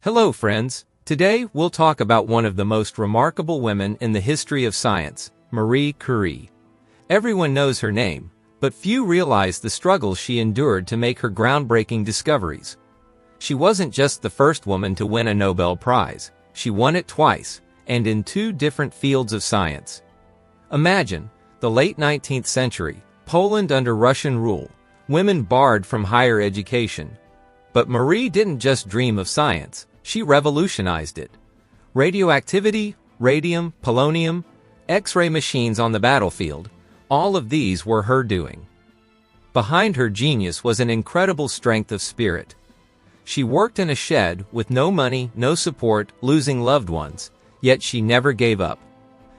Hello friends, today we'll talk about one of the most remarkable women in the history of science, Marie Curie. Everyone knows her name, but few realize the struggles she endured to make her groundbreaking discoveries. She wasn't just the first woman to win a Nobel Prize, she won it twice, and in two different fields of science. Imagine, the late 19th century, Poland under Russian rule, women barred from higher education. But Marie didn't just dream of science, she revolutionized it. Radioactivity, radium, polonium, X-ray machines on the battlefield, all of these were her doing. Behind her genius was an incredible strength of spirit. She worked in a shed with no money, no support, losing loved ones, yet she never gave up.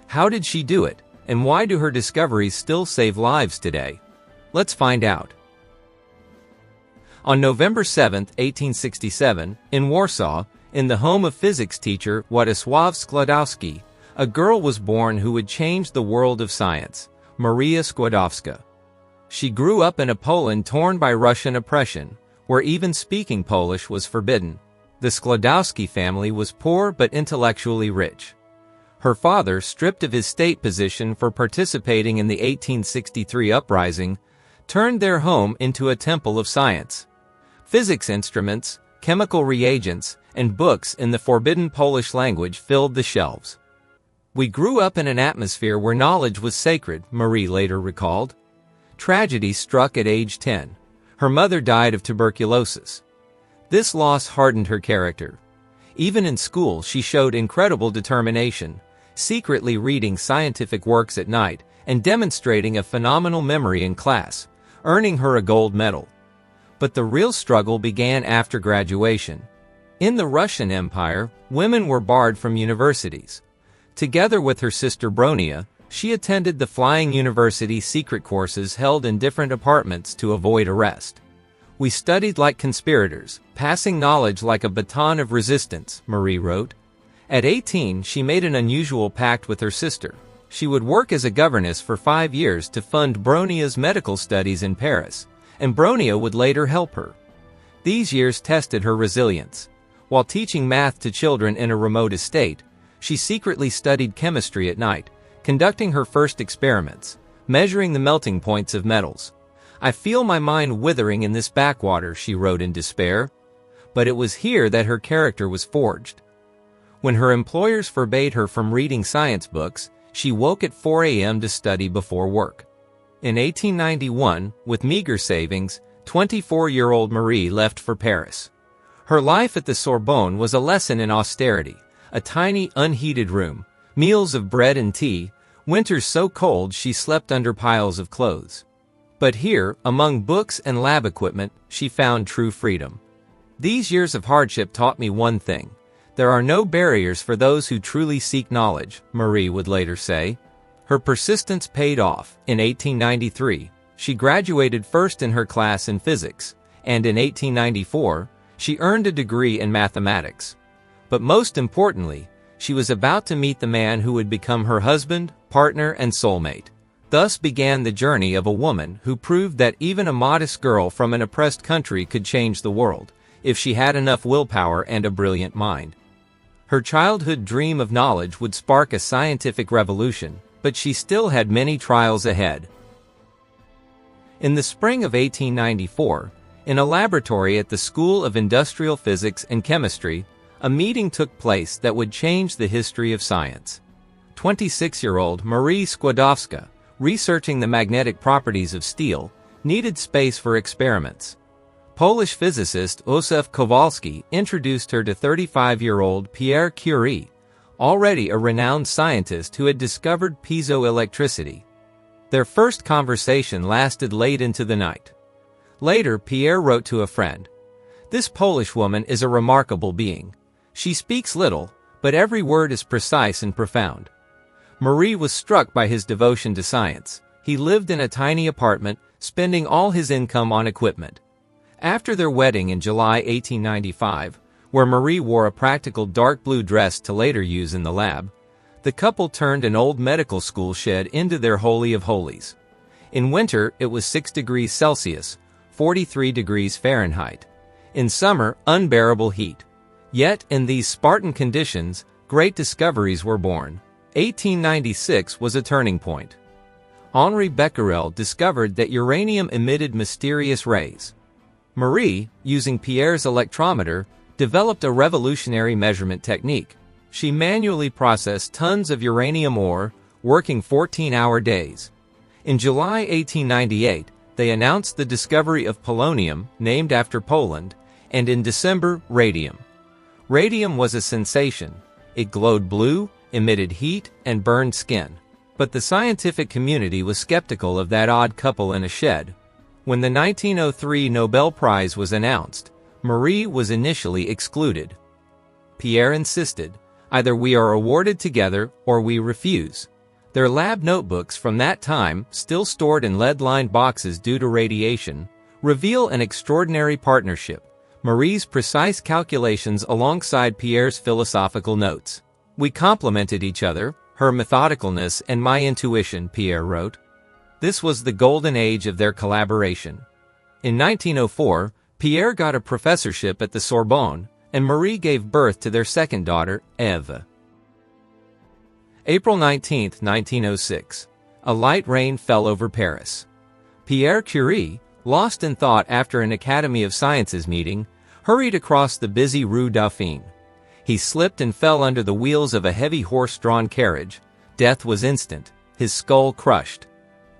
How did she do it, and why do her discoveries still save lives today? Let's find out. On November 7, 1867, in Warsaw, in the home of physics teacher Władysław Skłodowski, a girl was born who would change the world of science, Maria Skłodowska. She grew up in a Poland torn by Russian oppression, where even speaking Polish was forbidden. The Skłodowski family was poor but intellectually rich. Her father, stripped of his state position for participating in the 1863 uprising, turned their home into a temple of science. Physics instruments, chemical reagents, and books in the forbidden Polish language filled the shelves. "We grew up in an atmosphere where knowledge was sacred," Marie later recalled. Tragedy struck at age 10. Her mother died of tuberculosis. This loss hardened her character. Even in school, she showed incredible determination, secretly reading scientific works at night and demonstrating a phenomenal memory in class, earning her a gold medal. But the real struggle began after graduation. In the Russian Empire, women were barred from universities. Together with her sister Bronia, she attended the Flying University secret courses held in different apartments to avoid arrest. "We studied like conspirators, passing knowledge like a baton of resistance," Marie wrote. At 18, she made an unusual pact with her sister. She would work as a governess for 5 years to fund Bronia's medical studies in Paris, and Bronia would later help her. These years tested her resilience. While teaching math to children in a remote estate, she secretly studied chemistry at night, conducting her first experiments, measuring the melting points of metals. "I feel my mind withering in this backwater," she wrote in despair. But it was here that her character was forged. When her employers forbade her from reading science books, she woke at 4 a.m. to study before work. In 1891, with meager savings, 24-year-old Marie left for Paris. Her life at the Sorbonne was a lesson in austerity, a tiny, unheated room, meals of bread and tea, winters so cold she slept under piles of clothes. But here, among books and lab equipment, she found true freedom. "These years of hardship taught me one thing. There are no barriers for those who truly seek knowledge," Marie would later say. Her persistence paid off. In 1893, she graduated first in her class in physics, and in 1894, she earned a degree in mathematics. But most importantly, she was about to meet the man who would become her husband, partner, and soulmate. Thus began the journey of a woman who proved that even a modest girl from an oppressed country could change the world, if she had enough willpower and a brilliant mind. Her childhood dream of knowledge would spark a scientific revolution, but she still had many trials ahead. In the spring of 1894, in a laboratory at the School of Industrial Physics and Chemistry, a meeting took place that would change the history of science. 26-year-old Marie Skłodowska, researching the magnetic properties of steel, needed space for experiments. Polish physicist Józef Kowalski introduced her to 35-year-old Pierre Curie, already a renowned scientist who had discovered piezoelectricity. Their first conversation lasted late into the night. Later, Pierre wrote to a friend, "This Polish woman is a remarkable being. She speaks little, but every word is precise and profound." Marie was struck by his devotion to science. He lived in a tiny apartment, spending all his income on equipment. After their wedding in July 1895, where Marie wore a practical dark blue dress to later use in the lab, the couple turned an old medical school shed into their holy of holies. In winter, it was 6 degrees Celsius, 43 degrees Fahrenheit. In summer, unbearable heat. Yet, in these Spartan conditions, great discoveries were born. 1896 was a turning point. Henri Becquerel discovered that uranium emitted mysterious rays. Marie, using Pierre's electrometer, developed a revolutionary measurement technique. She manually processed tons of uranium ore, working 14-hour days. In July 1898, they announced the discovery of polonium, named after Poland, and in December, radium. Radium was a sensation. It glowed blue, emitted heat, and burned skin. But the scientific community was skeptical of that odd couple in a shed. When the 1903 Nobel Prize was announced, Marie was initially excluded. Pierre insisted, "Either we are awarded together or we refuse." Their lab notebooks from that time, still stored in lead-lined boxes due to radiation, reveal an extraordinary partnership. Marie's precise calculations alongside Pierre's philosophical notes. "We complemented each other, her methodicalness and my intuition," Pierre wrote. This was the golden age of their collaboration. In 1904, Pierre got a professorship at the Sorbonne, and Marie gave birth to their second daughter, Eve. April 19, 1906. A light rain fell over Paris. Pierre Curie, lost in thought after an Academy of Sciences meeting, hurried across the busy Rue Dauphine. He slipped and fell under the wheels of a heavy horse-drawn carriage. Death was instant, his skull crushed.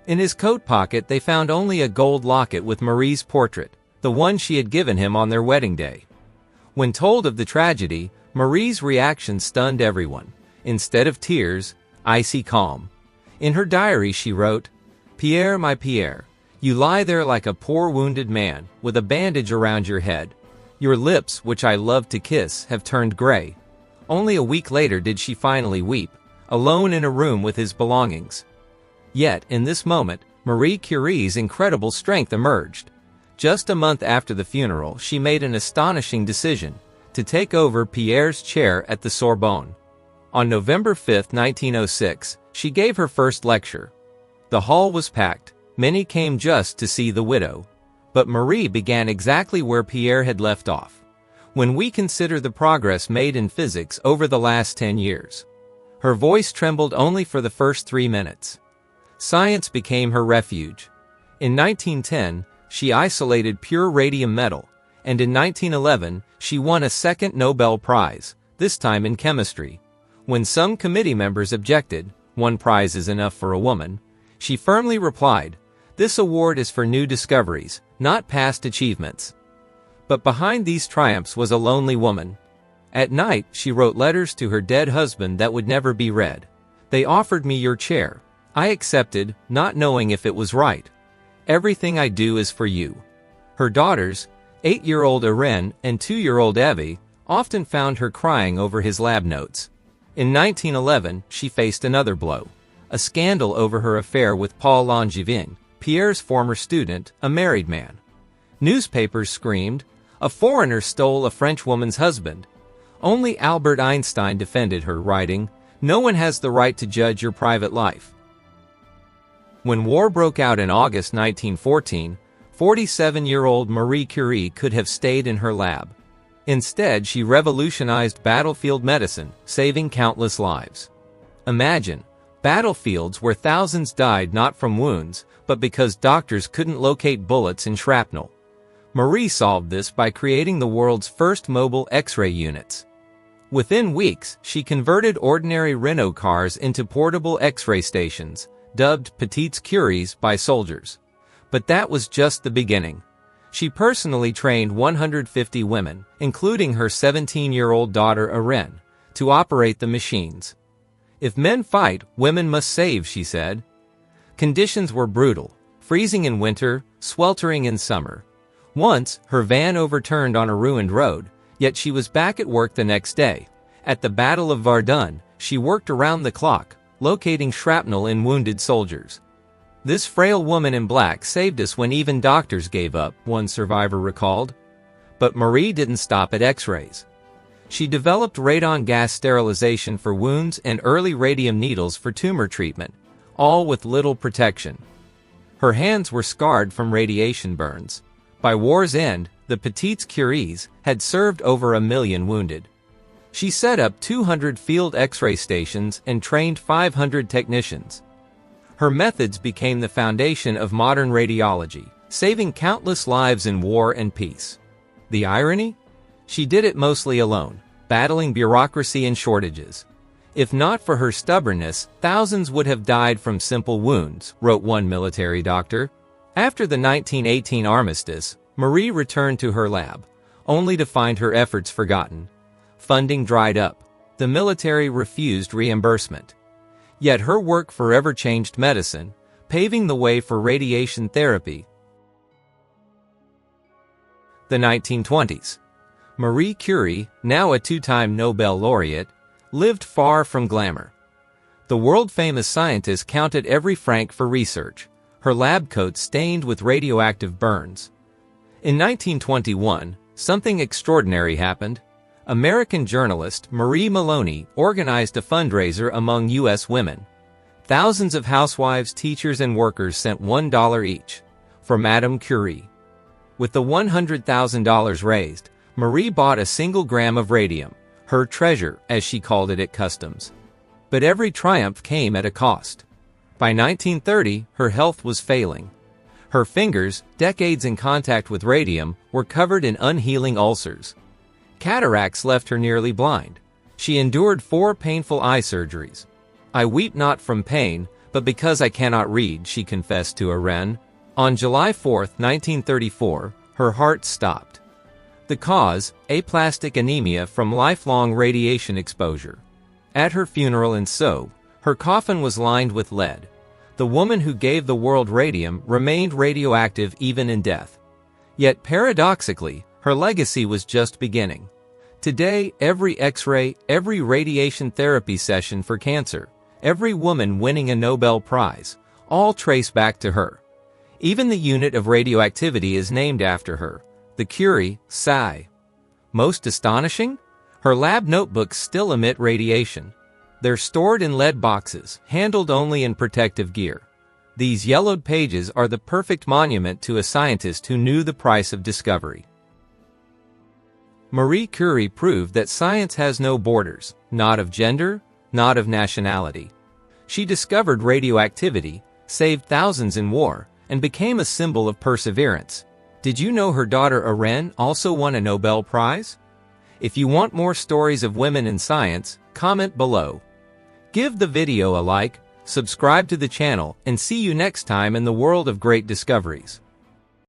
In his coat pocket they found only a gold locket with Marie's portrait, the one she had given him on their wedding day. When told of the tragedy, Marie's reaction stunned everyone. Instead of tears, icy calm. In her diary she wrote, "Pierre, my Pierre, you lie there like a poor wounded man, with a bandage around your head. Your lips, which I loved to kiss, have turned gray." Only a week later did she finally weep, alone in a room with his belongings. Yet, in this moment, Marie Curie's incredible strength emerged. Just a month after the funeral, she made an astonishing decision, to take over Pierre's chair at the Sorbonne. On November 5, 1906, she gave her first lecture. The hall was packed. Many came just to see the widow. But Marie began exactly where Pierre had left off. When we consider the progress made in physics over the last 10 years. Her voice trembled only for the first 3 minutes. Science became her refuge. In 1910, she isolated pure radium metal, and in 1911, she won a second Nobel Prize, this time in chemistry. When some committee members objected, "One prize is enough for a woman," she firmly replied, "This award is for new discoveries, not past achievements." But behind these triumphs was a lonely woman. At night, she wrote letters to her dead husband that would never be read. "They offered me your chair. I accepted, not knowing if it was right. Everything I do is for you." Her daughters, 8-year-old Irene and 2-year-old Evie, often found her crying over his lab notes. In 1911, she faced another blow. A scandal over her affair with Paul Langevin, Pierre's former student, a married man. Newspapers screamed, "A foreigner stole a French woman's husband." Only Albert Einstein defended her, writing, "No one has the right to judge your private life." When war broke out in August 1914, 47-year-old Marie Curie could have stayed in her lab. Instead, she revolutionized battlefield medicine, saving countless lives. Imagine, battlefields where thousands died not from wounds, but because doctors couldn't locate bullets and shrapnel. Marie solved this by creating the world's first mobile X-ray units. Within weeks, she converted ordinary Renault cars into portable X-ray stations, dubbed Petites Curies by soldiers. But that was just the beginning. She personally trained 150 women, including her 17-year-old daughter Irene, to operate the machines. "If men fight, women must save," she said. Conditions were brutal, freezing in winter, sweltering in summer. Once, her van overturned on a ruined road, yet she was back at work the next day. At the Battle of Verdun, she worked around the clock, locating shrapnel in wounded soldiers. "This frail woman in black saved us when even doctors gave up," one survivor recalled. But Marie didn't stop at X-rays. She developed radon gas sterilization for wounds and early radium needles for tumor treatment, all with little protection. Her hands were scarred from radiation burns. By war's end, the Petites Curies had served over 1 million wounded. She set up 200 field X-ray stations and trained 500 technicians. Her methods became the foundation of modern radiology, saving countless lives in war and peace. The irony? She did it mostly alone, battling bureaucracy and shortages. If not for her stubbornness, thousands would have died from simple wounds, wrote one military doctor. After the 1918 armistice, Marie returned to her lab, only to find her efforts forgotten. Funding dried up. The military refused reimbursement. Yet her work forever changed medicine, paving the way for radiation therapy. The 1920s. Marie Curie, now a two-time Nobel laureate, lived far from glamour. The world-famous scientist counted every franc for research, her lab coat stained with radioactive burns. In 1921, something extraordinary happened. American journalist Marie Maloney organized a fundraiser among U.S. women. Thousands of housewives, teachers, and workers sent $1 each for Madame Curie. With the $100,000 raised, Marie bought a single gram of radium, her treasure, as she called it at customs. But every triumph came at a cost. By 1930, her health was failing. Her fingers, decades in contact with radium, were covered in unhealing ulcers. Cataracts left her nearly blind. She endured 4 painful eye surgeries. "I weep not from pain, but because I cannot read," she confessed to a Wren. On July 4, 1934, her heart stopped. The cause, aplastic anemia from lifelong radiation exposure. At her funeral in Seoul, her coffin was lined with lead. The woman who gave the world radium remained radioactive even in death. Yet paradoxically, her legacy was just beginning. Today, every X-ray, every radiation therapy session for cancer, every woman winning a Nobel Prize, all trace back to her. Even the unit of radioactivity is named after her, the Curie Psi. Most astonishing? Her lab notebooks still emit radiation. They're stored in lead boxes, handled only in protective gear. These yellowed pages are the perfect monument to a scientist who knew the price of discovery. Marie Curie proved that science has no borders, not of gender, not of nationality. She discovered radioactivity, saved thousands in war, and became a symbol of perseverance. Did you know her daughter Irene also won a Nobel Prize? If you want more stories of women in science, comment below. Give the video a like, subscribe to the channel, and see you next time in the world of great discoveries.